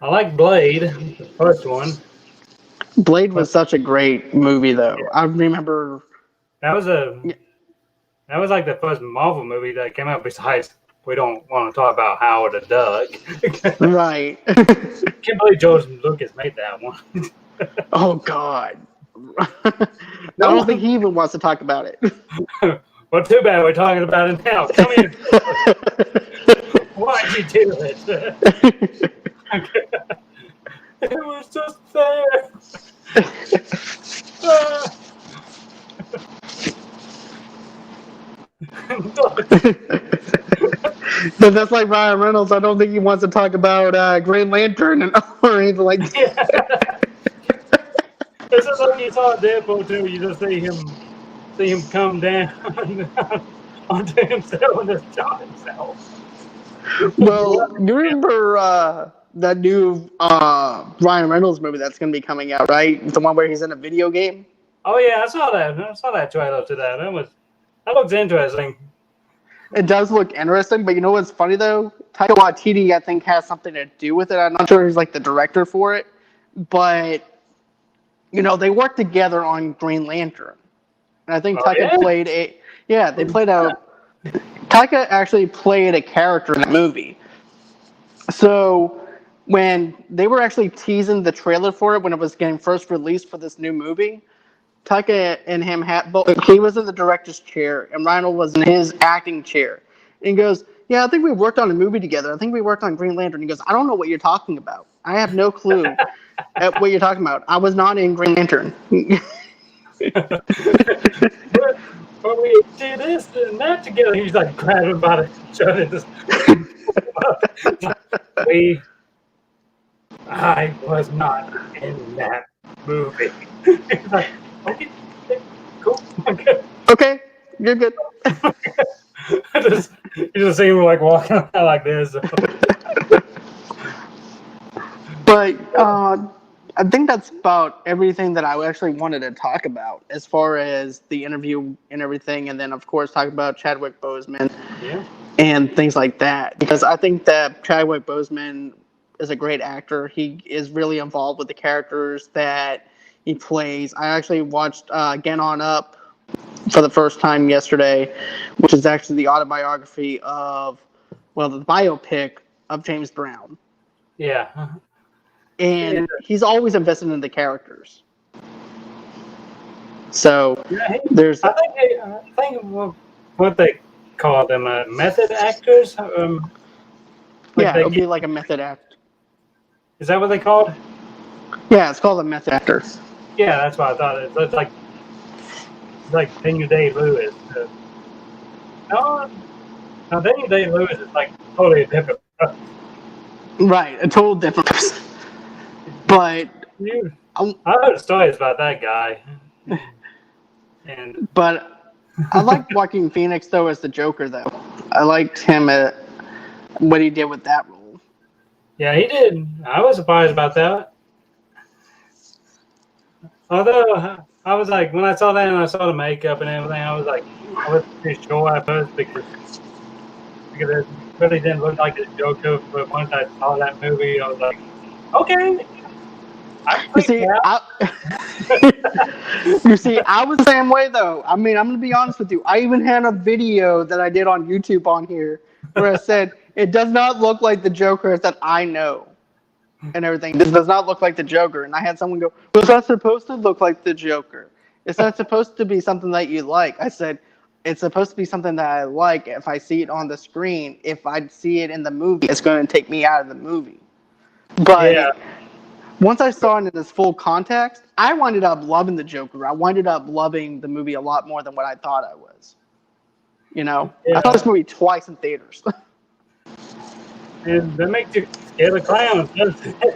I like Blade, the first one. Blade But was such a great movie though. yeah, I remember. that was that was like the first Marvel movie that came out. Besides, we don't want to talk about Howard the Duck. Right. Can't believe George Lucas made that one. Oh God. I No don't think one. he even wants to talk about it. Well, too bad we're talking about it now. Come here. Why'd you do it? It was just fair. But that's like Ryan Reynolds. I don't think he wants to talk about Green Lantern or anything like that. It's just like you saw Deadpool too. You just see him come down onto himself and just shot himself. Well, you remember that new Ryan Reynolds movie that's going to be coming out, right? The one where he's in a video game. Oh yeah, I saw that. I saw that trailer to that. That looks interesting. It does look interesting, but you know what's funny though? Taika Waititi, I think, has something to do with it. I'm not sure he's like the director for it, but you know they worked together on Green Lantern, and I think Taika played a Taika actually played a character in that movie. So when they were actually teasing the trailer for it when it was getting first released for this new movie, Taika and him had both. He was in the director's chair, and Ryan was in his acting chair. And he goes, "Yeah, I think we worked on a movie together. I think we worked on Green Lantern." He goes, "I don't know what you're talking about. I have no clue at what you're talking about. I was not in Green Lantern." But we did this and that together. He's like grabbing by the shirt and just. I was not in that movie. He's like, okay, cool, okay. Okay, you're good. You just see him like walking around like this. But I think that's about everything that I actually wanted to talk about as far as the interview and everything, and then of course talk about Chadwick Boseman and things like that. Because I think that Chadwick Boseman is a great actor. He is really involved with the characters that he plays. I actually watched Get On Up for the first time yesterday, which is actually the autobiography of, well, the biopic of James Brown. Yeah. And he's always invested in the characters. So there's. I think what they call them method actors. Yeah, it'll be like a method act. Is that what they call it? Yeah, it's called a method actor. Yeah, that's what I thought. It's like Daniel Day-Lewis. No, Daniel Day-Lewis is like totally different. Right, a total different person. But I heard stories about that guy. But I liked Joaquin Phoenix though as the Joker though. I liked him at what he did with that role. Yeah, he did. I was surprised about that. Although I was like, when I saw that and I saw the makeup and everything, I was wasn't too sure at first because it really didn't look like a Joker. But once I saw that movie, I was like, okay. You see, I was the same way though. I mean, I'm gonna be honest with you. I even had a video that I did on YouTube on here where I said it does not look like the Joker that I know, and everything. This does not look like the Joker. And I had someone go, "Was that supposed to look like the Joker? Is that supposed to be something that you like?" I said, "It's supposed to be something that I like. If I see it on the screen, if I see it in the movie, it's going to take me out of the movie." But once I saw it in its full context, I winded up loving the Joker. I winded up loving the movie a lot more than what I thought I was. You know, I saw this movie twice in theaters. And that makes you scared of clowns, doesn't it?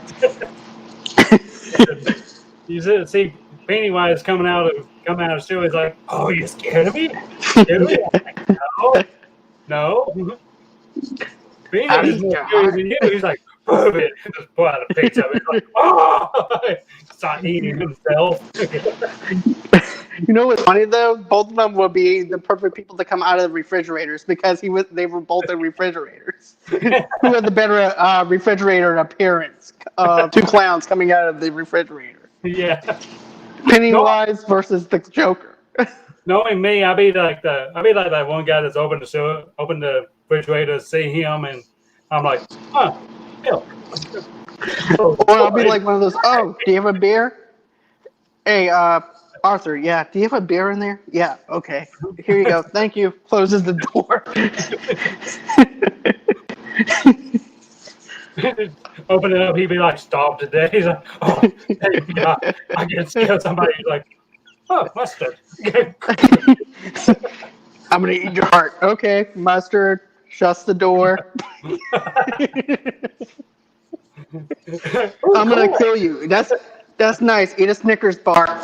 You see Pennywise coming out of the show. He's like, "Oh, you scared of me? Like, no." Pennywise is more scary than you. He's like, "Perfect." Just pull out a picture of it. He's like, "Oh!" Start eating himself. You know what's funny though? Both of them would be the perfect people to come out of the refrigerators because they were both in refrigerators. Who had the better refrigerator appearance? Two clowns coming out of the refrigerator. Yeah. Pennywise versus the Joker. Knowing me, I'd be like that one guy that's opened the refrigerator to see him, and I'm like, milk. Or I'll be like one of those. "Oh, do you have a beer? Hey, Arthur, yeah, do you have a beer in there? Yeah, okay. Here you go. Thank you." Closes the door. Open it up, he'd be like starved to death. He's like, "Oh, thank God, I can scare somebody." He's like, "Oh, mustard." "I'm gonna eat your heart." "Okay, mustard." Shuts the door. "I'm gonna kill you." That's nice. Eat a Snickers bar."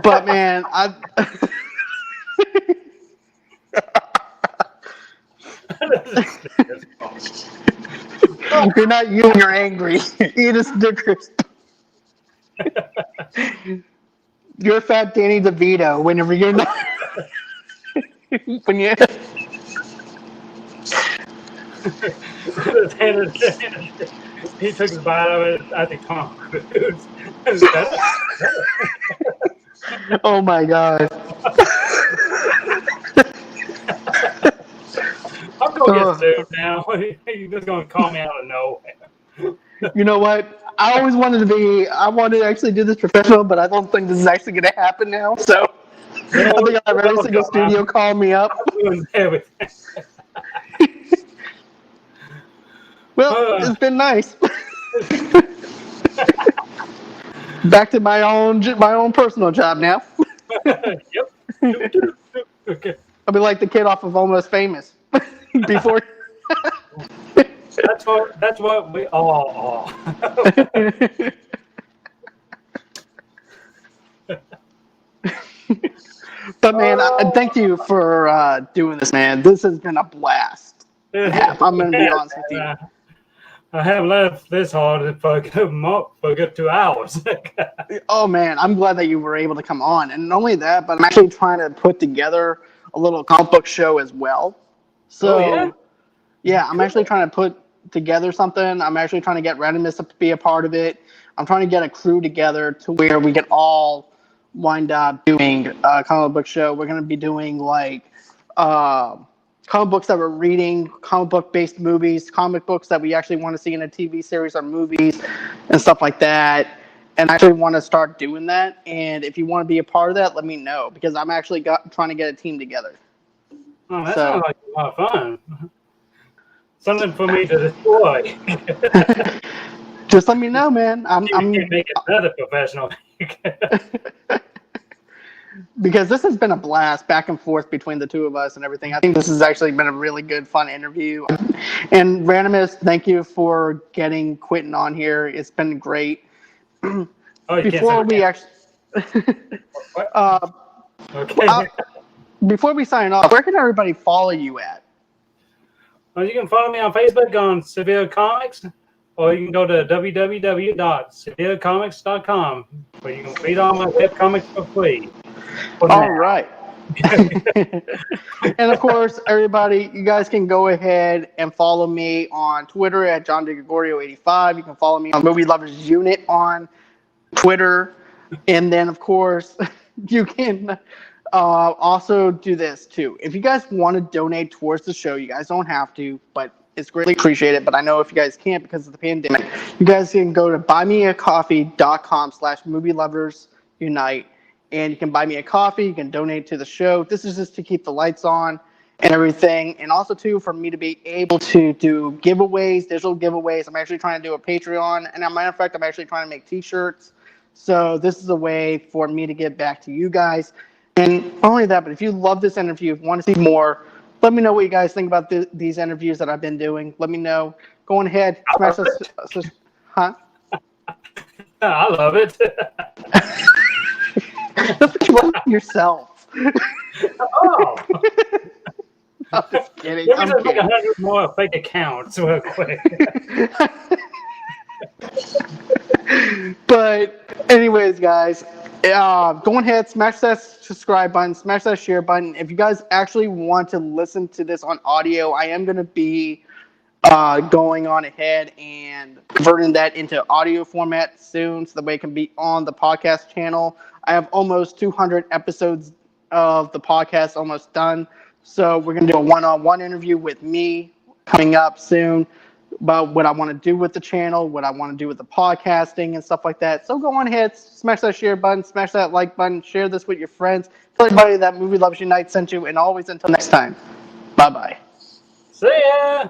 But man, You're not you when you're angry. Eat a Snickers. You're fat Danny DeVito whenever you're not. When you. He took his bite of it. I think Tom Cruise. Oh my god. I'm going to get sued now. You're just going to call me out of nowhere. You know what? I wanted to actually do this professional, but I don't think this is actually going to happen now. So I think I have every single studio call me up. Everything. Well, it's been nice. Back to my own personal job now. Yep. Okay. I'll be like the kid off of Almost Famous. Before. That's what we all are. But man, thank you for doing this, man. This has been a blast. Yeah, I'm gonna be honest with you. I haven't left this hard for a good 2 hours. Oh man, I'm glad that you were able to come on, and not only that, but I'm actually trying to put together a little comic book show as well. So, yeah, I'm actually trying to put together something. I'm actually trying to get Randomness to be a part of it. I'm trying to get a crew together to where we can all wind up doing a comic book show. We're going to be doing like comic books that we're reading, comic book based movies, comic books that we actually want to see in a TV series or movies and stuff like that. And I actually want to start doing that. And if you want to be a part of that, let me know, because I'm actually trying to get a team together. Oh, that sounds like a lot of fun. Something for me to destroy. Just let me know, man. I'm make it another professional. Because this has been a blast back and forth between the two of us and everything. I think this has actually been a really good, fun interview. And Randomness, thank you for getting Quentin on here. It's been great. Before we actually, okay. Before we sign off, where can everybody follow you at? Well, you can follow me on Facebook on Severe Comics, or you can go to www.severecomics.com, where you can read all my webcomics for free. All right. And of course, everybody, you guys can go ahead and follow me on Twitter at JohnDeGregorio85. You can follow me on Movie Lovers Unit on Twitter. And then, of course, you can also do this too. If you guys want to donate towards the show, you guys don't have to, but it's greatly appreciated. But I know if you guys can't because of the pandemic, you guys can go to buymeacoffee.com/movieloversunite. And you can buy me a coffee. You can donate to the show. This is just to keep the lights on and everything. And also, too, for me to be able to do giveaways, digital giveaways. I'm actually trying to do a Patreon. And as a matter of fact, I'm actually trying to make T-shirts. So this is a way for me to get back to you guys. And not only that, but if you love this interview, want to see more, let me know what you guys think about these interviews that I've been doing. Let me know. Go on ahead. Smash us. Huh? I love it. That's what you want yourself. Oh. I'm just kidding. Let me just make 100 more fake accounts real quick. But anyways, guys, go ahead, smash that subscribe button, smash that share button. If you guys actually want to listen to this on audio, I am going to be going on ahead and converting that into audio format soon, so that way it can be on the podcast channel. I have almost 200 episodes of the podcast almost done, so we're going to do a one-on-one interview with me coming up soon about what I want to do with the channel, what I want to do with the podcasting and stuff like that. So go on ahead, smash that share button, smash that like button, share this with your friends, tell everybody that Movie Loves Unite sent you, and always until next time, bye-bye. See ya!